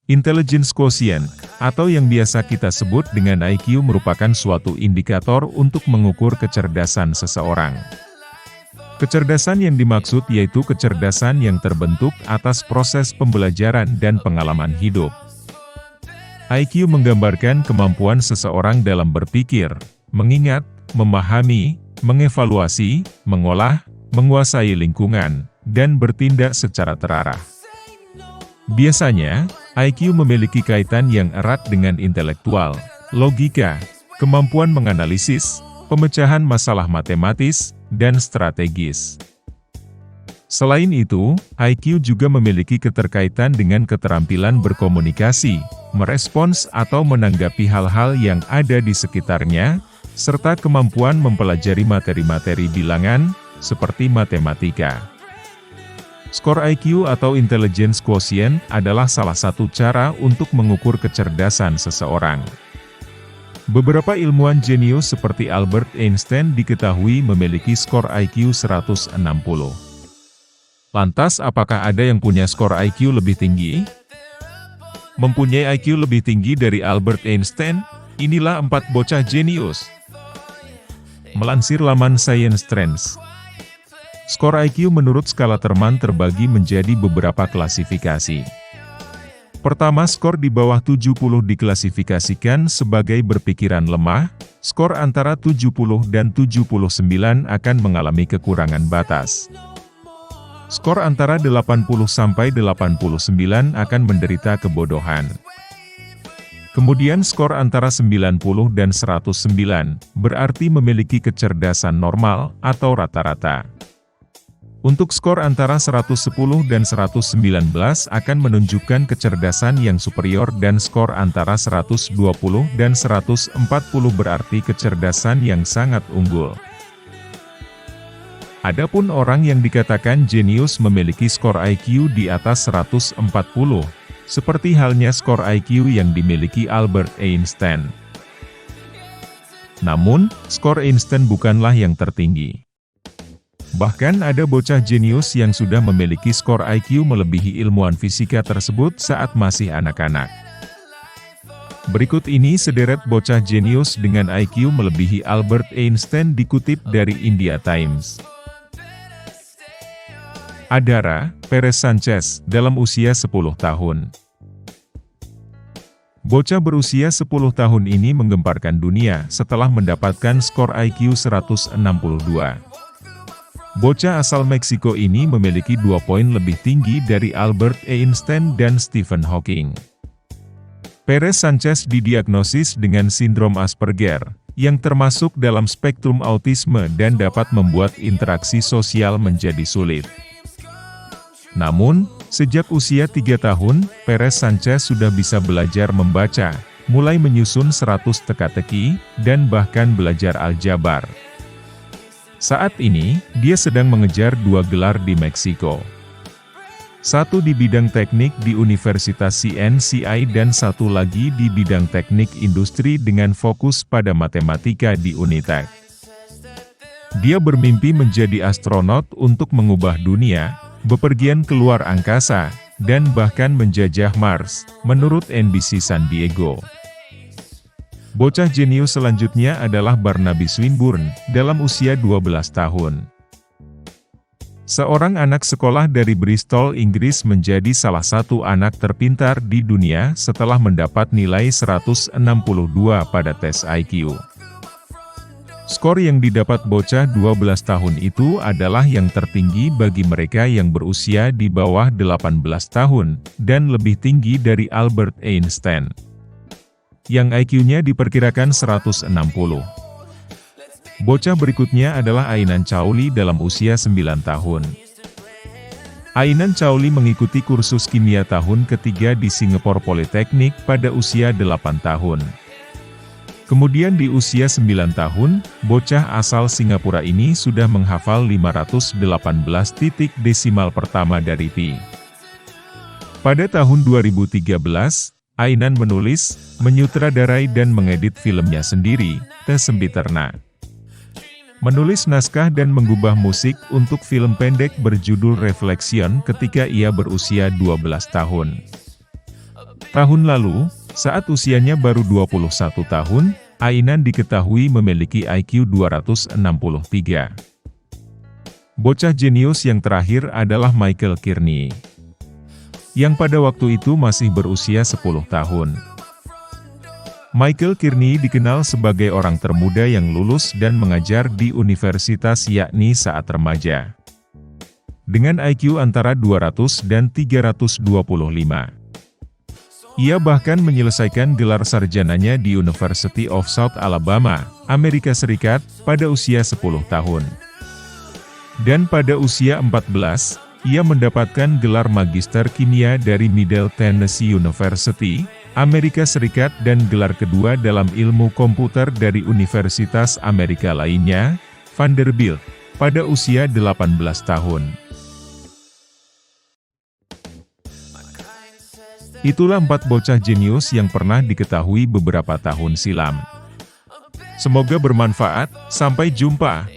Intelligence Quotient, atau yang biasa kita sebut dengan IQ merupakan suatu indikator untuk mengukur kecerdasan seseorang. Kecerdasan yang dimaksud yaitu kecerdasan yang terbentuk atas proses pembelajaran dan pengalaman hidup. IQ menggambarkan kemampuan seseorang dalam berpikir, mengingat, memahami, mengevaluasi, mengolah, menguasai lingkungan, dan bertindak secara terarah. Biasanya, IQ memiliki kaitan yang erat dengan intelektual, logika, kemampuan menganalisis, pemecahan masalah matematis, dan strategis. Selain itu, IQ juga memiliki keterkaitan dengan keterampilan berkomunikasi, merespons atau menanggapi hal-hal yang ada di sekitarnya, serta kemampuan mempelajari materi-materi bilangan, seperti matematika. Skor IQ atau Intelligence Quotient adalah salah satu cara untuk mengukur kecerdasan seseorang. Beberapa ilmuwan jenius seperti Albert Einstein diketahui memiliki skor IQ 160. Lantas, apakah ada yang punya skor IQ lebih tinggi? Mempunyai IQ lebih tinggi dari Albert Einstein? Inilah 4 bocah jenius. Melansir laman Science Trends. Skor IQ menurut skala Terman terbagi menjadi beberapa klasifikasi. Pertama, skor di bawah 70 diklasifikasikan sebagai berpikiran lemah, skor antara 70 dan 79 akan mengalami kekurangan batas. Skor antara 80 sampai 89 akan menderita kebodohan. Kemudian skor antara 90 dan 109, berarti memiliki kecerdasan normal atau rata-rata. Untuk skor antara 110 dan 119 akan menunjukkan kecerdasan yang superior dan skor antara 120 dan 140 berarti kecerdasan yang sangat unggul. Adapun orang yang dikatakan jenius memiliki skor IQ di atas 140, seperti halnya skor IQ yang dimiliki Albert Einstein. Namun, skor Einstein bukanlah yang tertinggi. Bahkan ada bocah jenius yang sudah memiliki skor IQ melebihi ilmuwan fisika tersebut saat masih anak-anak. Berikut ini sederet bocah jenius dengan IQ melebihi Albert Einstein dikutip dari India Times. Adara Perez Sanchez, dalam usia 10 tahun. Bocah berusia 10 tahun ini menggemparkan dunia setelah mendapatkan skor IQ 162. Bocah asal Meksiko ini memiliki 2 poin lebih tinggi dari Albert Einstein dan Stephen Hawking. Perez Sanchez didiagnosis dengan sindrom Asperger, yang termasuk dalam spektrum autisme dan dapat membuat interaksi sosial menjadi sulit. Namun, sejak usia 3 tahun, Perez Sanchez sudah bisa belajar membaca, mulai menyusun 100 teka-teki, dan bahkan belajar aljabar. Saat ini, dia sedang mengejar 2 gelar di Meksiko. Satu di bidang teknik di Universitas CNCI dan satu lagi di bidang teknik industri dengan fokus pada matematika di Unitec. Dia bermimpi menjadi astronot untuk mengubah dunia, bepergian keluar angkasa, dan bahkan menjajah Mars, menurut NBC San Diego. Bocah jenius selanjutnya adalah Barnaby Swinburne, dalam usia 12 tahun. Seorang anak sekolah dari Bristol, Inggris menjadi salah satu anak terpintar di dunia setelah mendapat nilai 162 pada tes IQ. Skor yang didapat bocah 12 tahun itu adalah yang tertinggi bagi mereka yang berusia di bawah 18 tahun, dan lebih tinggi dari Albert Einstein, yang IQ-nya diperkirakan 160. Bocah berikutnya adalah Ainan Chauli dalam usia 9 tahun. Ainan Chauli mengikuti kursus kimia tahun ketiga di Singapore Polytechnic pada usia 8 tahun. Kemudian di usia 9 tahun, bocah asal Singapura ini sudah menghafal 518 titik desimal pertama dari pi. Pada tahun 2013, Ainan menulis, menyutradarai dan mengedit filmnya sendiri, The Sempiterna. Menulis naskah dan mengubah musik untuk film pendek berjudul Reflection ketika ia berusia 12 tahun. Tahun lalu, saat usianya baru 21 tahun, Ainan diketahui memiliki IQ 263. Bocah jenius yang terakhir adalah Michael Kearney, yang pada waktu itu masih berusia 10 tahun. Michael Kearney dikenal sebagai orang termuda yang lulus dan mengajar di universitas yakni saat remaja, dengan IQ antara 200 dan 325. Ia bahkan menyelesaikan gelar sarjananya di University of South Alabama, Amerika Serikat, pada usia 10 tahun. Dan pada usia 14, ia mendapatkan gelar magister kimia dari Middle Tennessee University, Amerika Serikat dan gelar kedua dalam ilmu komputer dari universitas Amerika lainnya, Vanderbilt, pada usia 18 tahun. Itulah 4 bocah jenius yang pernah diketahui beberapa tahun silam. Semoga bermanfaat, sampai jumpa.